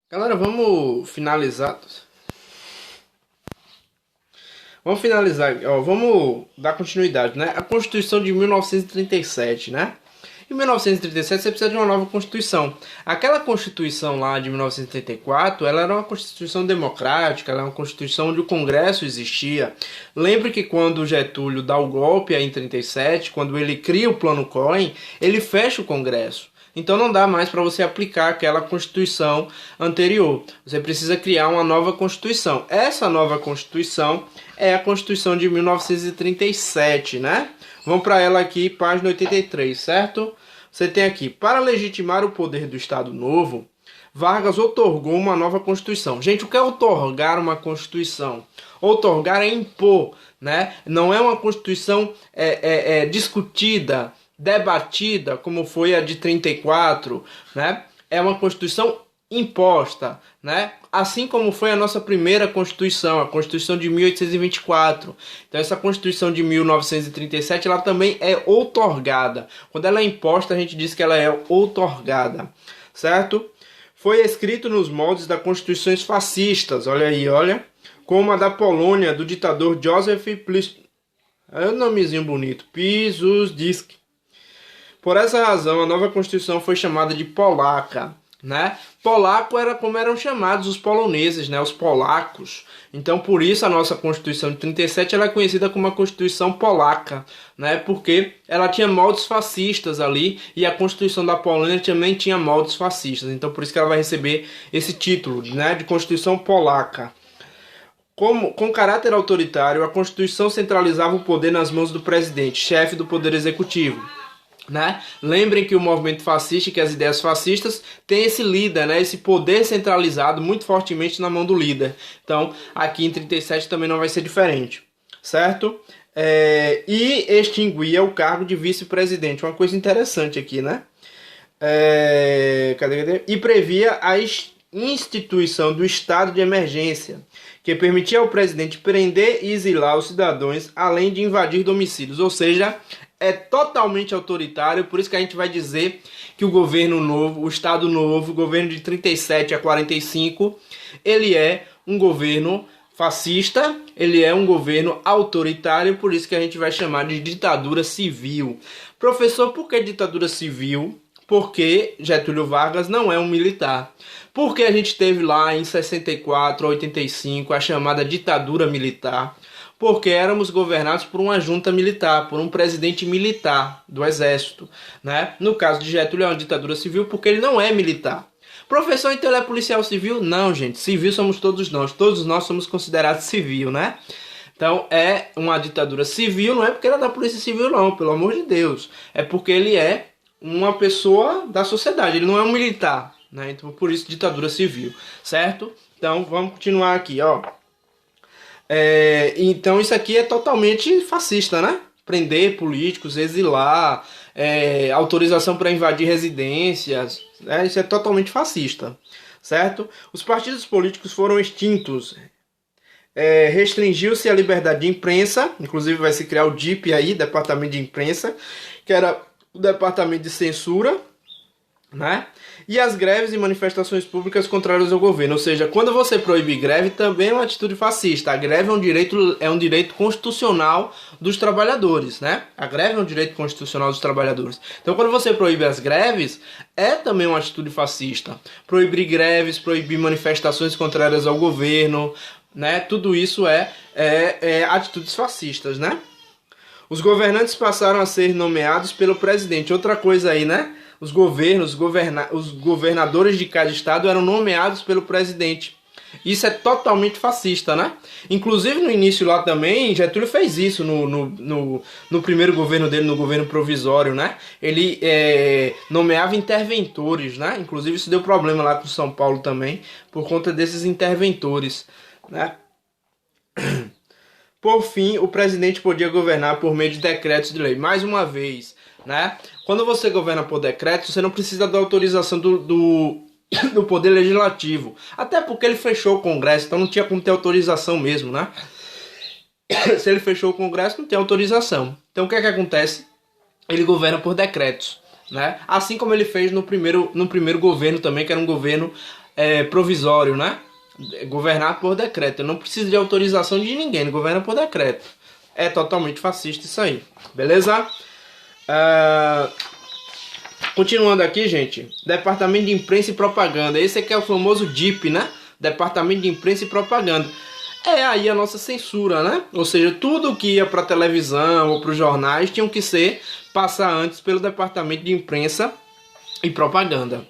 Galera, vamos finalizar. Vamos finalizar, ó, vamos dar continuidade, né? A Constituição de 1937, né? Em 1937 você precisa de uma nova Constituição. Aquela Constituição lá de 1934, ela era uma Constituição democrática, ela era uma Constituição onde o Congresso existia. Lembre que quando Getúlio dá o golpe aí em 37, quando ele cria o Plano Cohen, ele fecha o Congresso. Então não dá mais para você aplicar aquela Constituição anterior. Você precisa criar uma nova Constituição. Essa nova Constituição é a Constituição de 1937, né? Vamos para ela aqui, página 83, certo? Você tem aqui, para legitimar o poder do Estado Novo, Vargas outorgou uma nova Constituição. Gente, o que é outorgar uma Constituição? Outorgar é impor, né? Não é uma Constituição discutida, debatida, como foi a de 34, né? É uma Constituição imposta, né? Assim como foi a nossa primeira Constituição, a Constituição de 1824. Então essa Constituição de 1937, ela também é outorgada. Quando ela é imposta, a gente diz que ela é outorgada, certo? Foi escrito nos moldes das constituições fascistas, olha aí, olha, como a da Polônia, do ditador Józef é um nomezinho bonito, Piłsudski. Por essa razão, a nova Constituição foi chamada de polaca, né? Polaco era como eram chamados os poloneses, né? Os polacos. Então, por isso a nossa Constituição de 37 ela é conhecida como a Constituição polaca, né? Porque ela tinha moldes fascistas ali e a Constituição da Polônia também tinha moldes fascistas. Então, por isso que ela vai receber esse título, né? De Constituição polaca. Com caráter autoritário, a Constituição centralizava o poder nas mãos do presidente, chefe do poder executivo. Né? Lembrem que o movimento fascista, que as ideias fascistas tem esse líder, né? Esse poder centralizado muito fortemente na mão do líder. Então, aqui em 37 também não vai ser diferente, certo? E extinguia o cargo de vice-presidente, uma coisa interessante aqui, né? Cadê? E previa a instituição do estado de emergência, que permitia ao presidente prender e exilar os cidadãos, além de invadir domicílios, ou seja, é totalmente autoritário, por isso que a gente vai dizer que o governo novo, o Estado novo, o governo de 37 a 45, ele é um governo fascista, ele é um governo autoritário, por isso que a gente vai chamar de ditadura civil. Professor, por que ditadura civil? Porque Getúlio Vargas não é um militar. Porque a gente teve lá em 64 a 85 a chamada ditadura militar. Porque éramos governados por uma junta militar, por um presidente militar do exército, né? No caso de Getúlio é uma ditadura civil porque ele não é militar. Professor, então ele é policial civil? Não, gente, civil somos todos nós somos considerados civil, né? Então é uma ditadura civil, não é porque ele é da polícia civil não, pelo amor de Deus. É porque ele é uma pessoa da sociedade, ele não é um militar, né? Então por isso ditadura civil, certo? Então vamos continuar aqui, ó. Então isso aqui é totalmente fascista, né? Prender políticos, exilar, autorização para invadir residências, isso é totalmente fascista, certo? Os partidos políticos foram extintos, restringiu-se a liberdade de imprensa, inclusive vai se criar o DIP aí, Departamento de Imprensa, que era o Departamento de Censura, né? E as greves e manifestações públicas contrárias ao governo, ou seja, quando você proíbe greve também é uma atitude fascista. A greve é um direito constitucional dos trabalhadores, né? A greve é um direito constitucional dos trabalhadores. Então, quando você proíbe as greves, é também uma atitude fascista. Proibir greves, proibir manifestações contrárias ao governo, né? Tudo isso é atitudes fascistas, né? Os governantes passaram a ser nomeados pelo presidente. Outra coisa aí, né? Os governadores de cada estado eram nomeados pelo presidente. Isso é totalmente fascista, né? Inclusive no início lá também, Getúlio fez isso no primeiro governo dele, no governo provisório, né? Ele nomeava interventores, né? Inclusive isso deu problema lá com São Paulo também, por conta desses interventores, né? Por fim, o presidente podia governar por meio de decretos de lei. Mais uma vez, né? Quando você governa por decreto, você não precisa da autorização do poder legislativo. Até porque ele fechou o Congresso, então não tinha como ter autorização mesmo, né? Se ele fechou o Congresso, não tem autorização. Então o que é que acontece? Ele governa por decretos, né? Assim como ele fez no primeiro governo também, que era um governo provisório, né? Governar por decreto. Não precisa de autorização de ninguém, ele governa por decreto. É totalmente fascista isso aí, beleza? Continuando aqui, gente. Departamento de Imprensa e Propaganda. Esse aqui é o famoso DIP, né? Departamento de Imprensa e Propaganda. É aí a nossa censura, né? Ou seja, tudo que ia para televisão ou para os jornais tinham que passar antes pelo Departamento de Imprensa e Propaganda.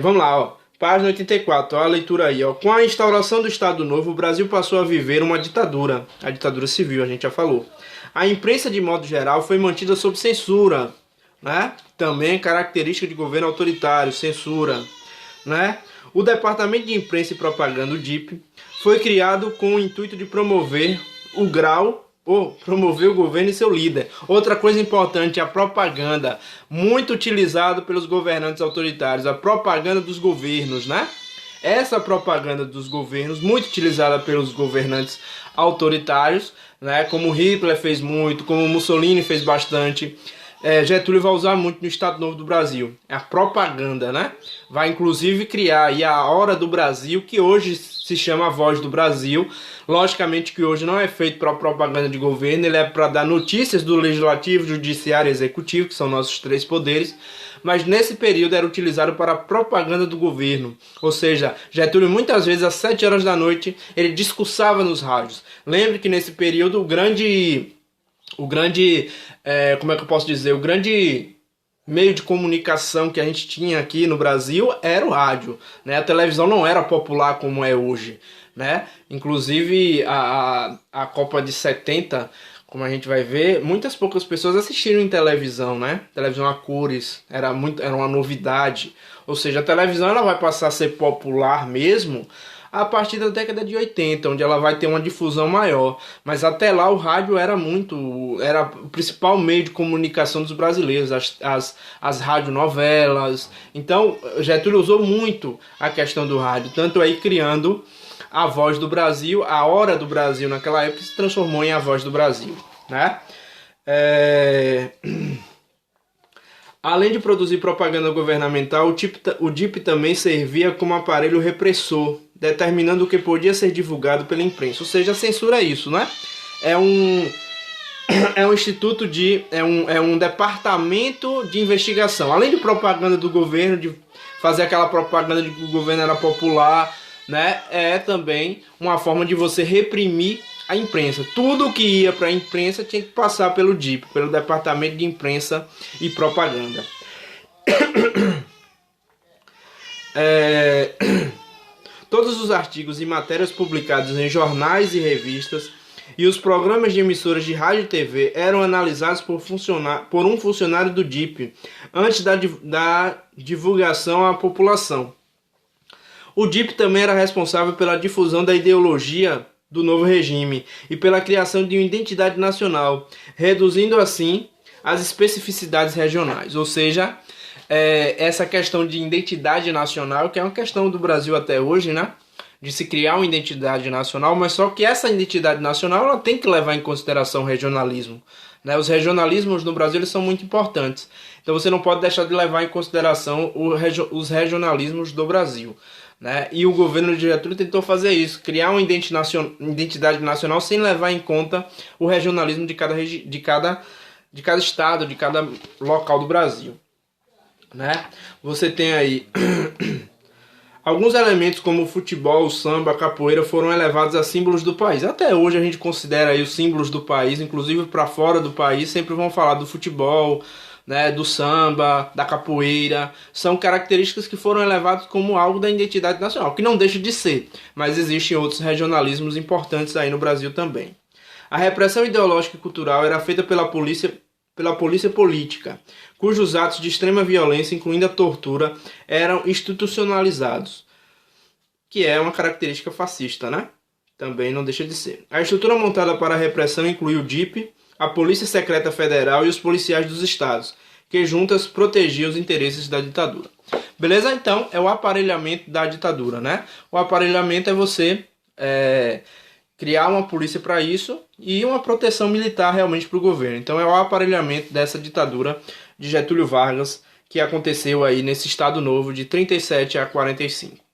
Vamos lá, ó. Página 84, ó, a leitura aí, ó. Com a instauração do Estado Novo, o Brasil passou a viver uma ditadura. A ditadura civil, a gente já falou. A imprensa, de modo geral, foi mantida sob censura, né? Também característica de governo autoritário, censura, né? O Departamento de Imprensa e Propaganda, o DIP, foi criado com o intuito de promover promover o governo e seu líder. Outra coisa importante, a propaganda, muito utilizada pelos governantes autoritários, a propaganda dos governos, né? Essa propaganda dos governos, muito utilizada pelos governantes autoritários, né? Como Hitler fez muito, como Mussolini fez bastante. Getúlio vai usar muito no Estado Novo do Brasil. É a propaganda, né? Vai inclusive criar aí a Hora do Brasil, que hoje se chama a Voz do Brasil. Logicamente que hoje não é feito para propaganda de governo, ele é para dar notícias do Legislativo, Judiciário e Executivo, que são nossos três poderes. Mas nesse período era utilizado para a propaganda do governo. Ou seja, Getúlio muitas vezes às 7 horas da noite ele discursava nos rádios. Lembre que nesse período o grande meio de comunicação que a gente tinha aqui no Brasil era o rádio, né? A televisão não era popular como é hoje, né? Inclusive a Copa de 70, como a gente vai ver, muitas poucas pessoas assistiram em televisão, né? Televisão a cores, era uma novidade. Ou seja, a televisão ela vai passar a ser popular mesmo a partir da década de 80, onde ela vai ter uma difusão maior. Mas até lá o rádio era o principal meio de comunicação dos brasileiros, as radionovelas. Então Getúlio usou muito a questão do rádio, tanto aí criando a Voz do Brasil, a Hora do Brasil naquela época se transformou em a Voz do Brasil, né? Além de produzir propaganda governamental, o DIP também servia como aparelho repressor, determinando o que podia ser divulgado pela imprensa. Ou seja, a censura é isso, né? É um instituto é um departamento de investigação. Além de propaganda do governo, de fazer aquela propaganda de que o governo era popular, né? É também uma forma de você reprimir a imprensa. Tudo que ia para a imprensa tinha que passar pelo DIP, pelo Departamento de Imprensa e Propaganda. Todos os artigos e matérias publicados em jornais e revistas e os programas de emissoras de rádio e TV eram analisados por um funcionário do DIP antes da divulgação à população. O DIP também era responsável pela difusão da ideologia do novo regime e pela criação de uma identidade nacional, reduzindo assim as especificidades regionais. Ou seja, essa questão de identidade nacional, que é uma questão do Brasil até hoje, né? De se criar uma identidade nacional, mas só que essa identidade nacional ela tem que levar em consideração o regionalismo, né? Os regionalismos no Brasil eles são muito importantes, então você não pode deixar de levar em consideração os regionalismos do Brasil, né? E o governo de Getúlio tentou fazer isso, criar uma identidade nacional sem levar em conta o regionalismo de cada estado, de cada local do Brasil, né? Você tem aí alguns elementos como o futebol, o samba, a capoeira foram elevados a símbolos do país. Até hoje a gente considera aí os símbolos do país, inclusive para fora do país sempre vão falar do futebol, né, do samba, da capoeira. São características que foram elevadas como algo da identidade nacional, que não deixa de ser, mas existem outros regionalismos importantes aí no Brasil também. A repressão ideológica e cultural era feita pela polícia política, cujos atos de extrema violência, incluindo a tortura, eram institucionalizados, que é uma característica fascista, né? Também não deixa de ser. A estrutura montada para a repressão inclui o DIP, a Polícia Secreta Federal e os policiais dos estados, que juntas protegiam os interesses da ditadura. Beleza? Então, é o aparelhamento da ditadura, né? O aparelhamento é você criar uma polícia para isso e uma proteção militar realmente para o governo. Então é o aparelhamento dessa ditadura de Getúlio Vargas que aconteceu aí nesse Estado Novo de 37 a 45.